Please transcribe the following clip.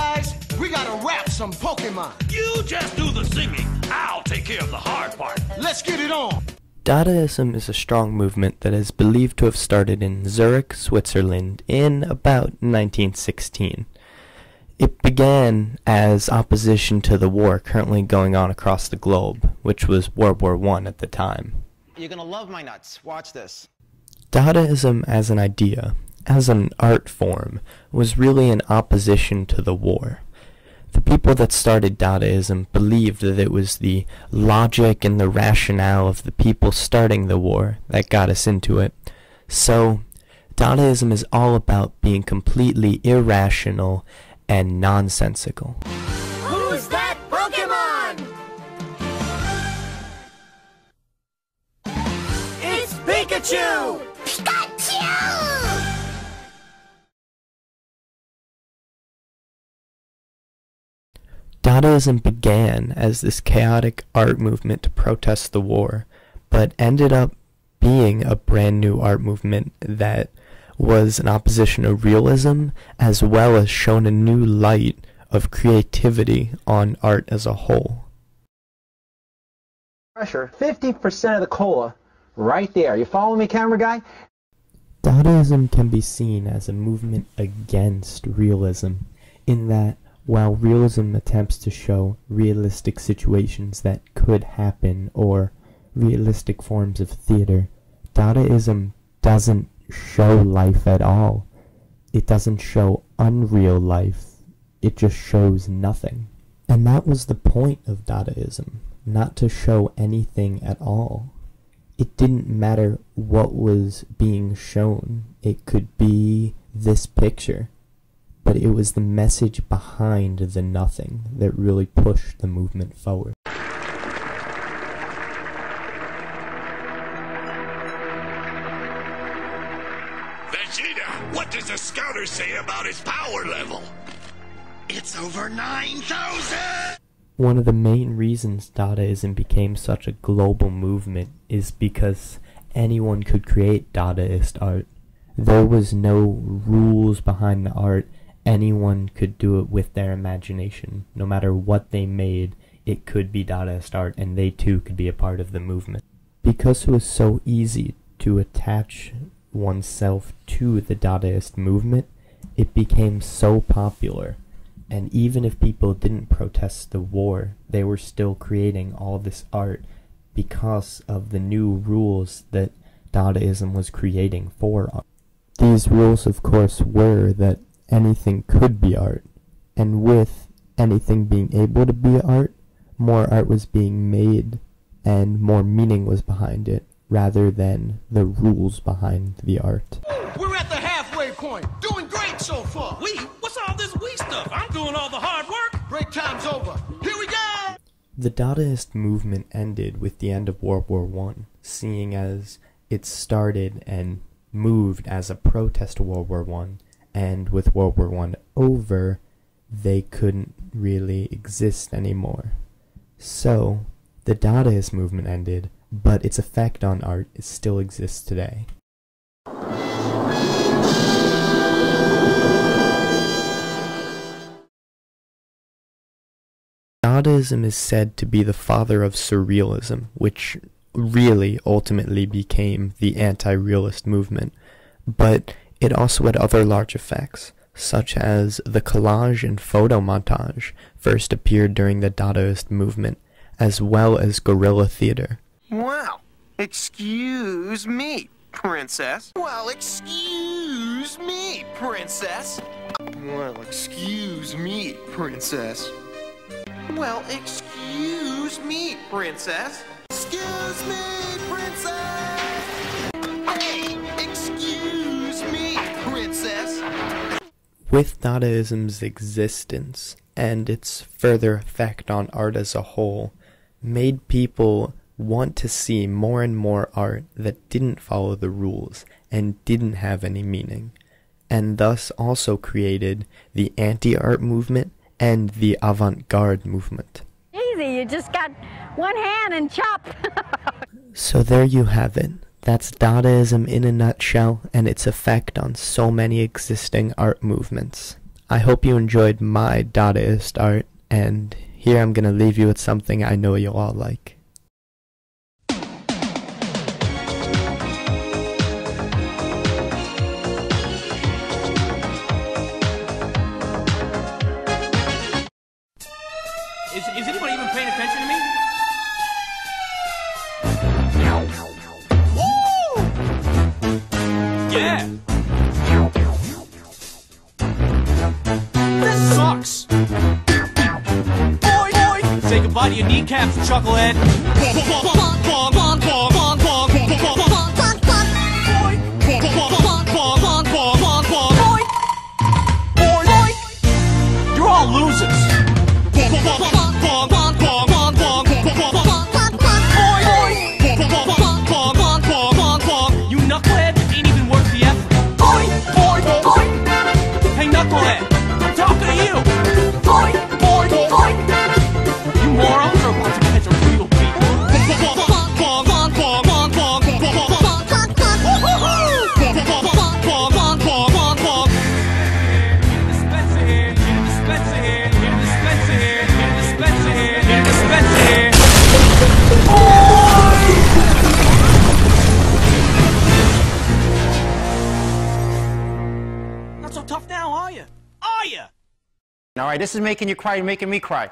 guys, we gotta rap some Pokemon. You just do the singing. I'll take care of the hard part. Let's get it on. Dadaism is a strong movement that is believed to have started in Zurich, Switzerland in about 1916. It began as opposition to the war currently going on across the globe, which was World War I at the time. You're gonna love my nuts. Watch this. Dadaism as an idea, as an art form, was really in opposition to the war. The people that started Dadaism believed that it was the logic and the rationale of the people starting the war that got us into it. So, Dadaism is all about being completely irrational and nonsensical. Who's that Pokemon? It's Pikachu! Pikachu! Dadaism began as this chaotic art movement to protest the war, but ended up being a brand new art movement that was an opposition to realism, as well as shone a new light of creativity on art as a whole. Pressure, 50% of the cola, right there. You follow me, camera guy? Dadaism can be seen as a movement against realism, in that while realism attempts to show realistic situations that could happen or realistic forms of theater, Dadaism doesn't show life at all. It doesn't show unreal life. It just shows nothing. And that was the point of Dadaism, not to show anything at all. It didn't matter what was being shown. It could be this picture. But it was the message behind the nothing that really pushed the movement forward. Vegeta, what does the scouter say about his power level? It's over 9,000! One of the main reasons Dadaism became such a global movement is because anyone could create Dadaist art. There was no rules behind the art. Anyone could do it with their imagination. No matter what they made, it could be Dadaist art, and they too could be a part of the movement. Because it was so easy to attach oneself to the Dadaist movement, it became so popular. And even if people didn't protest the war, they were still creating all this art because of the new rules that Dadaism was creating for art. These rules, of course, were that anything could be art, and with anything being able to be art, more art was being made, and more meaning was behind it, rather than the rules behind the art. We're at the halfway point. Doing great so far. We? What's all this we stuff? I'm doing all the hard work. Break time's over. Here we go! The Dadaist movement ended with the end of World War I, seeing as it started and moved as a protest to World War I, and with World War I over, they couldn't really exist anymore. So, the Dadaist movement ended, but its effect on art still exists today. Dadaism is said to be the father of surrealism, which really ultimately became the anti-realist movement, but it also had other large effects, such as the collage and photo montage first appeared during the Dadaist movement, as well as guerrilla theater. Wow. Excuse me, princess. Well, excuse me, princess. Well, excuse me, princess. Well, excuse me, princess. Excuse me, princess. Hey, excuse me, princess. With Dadaism's existence and its further effect on art as a whole, made people want to see more and more art that didn't follow the rules and didn't have any meaning, and thus also created the anti-art movement and the avant-garde movement. Easy, you just got one hand and chop. So there you have it. That's Dadaism in a nutshell and its effect on so many existing art movements. I hope you enjoyed my Dadaist art, and here I'm gonna leave you with something I know you'll all like. Is anybody even paying attention to me? Woo! Yeah! This sucks! Boy, boy! Say goodbye to your kneecaps, chucklehead! You're all losers! You knucklehead ain't even worth the effort. Hey knucklehead, I'm talking to you. You morons are about to catch a real beat. Not so tough now, are you? Are you? All right, this is making you cry, making me cry.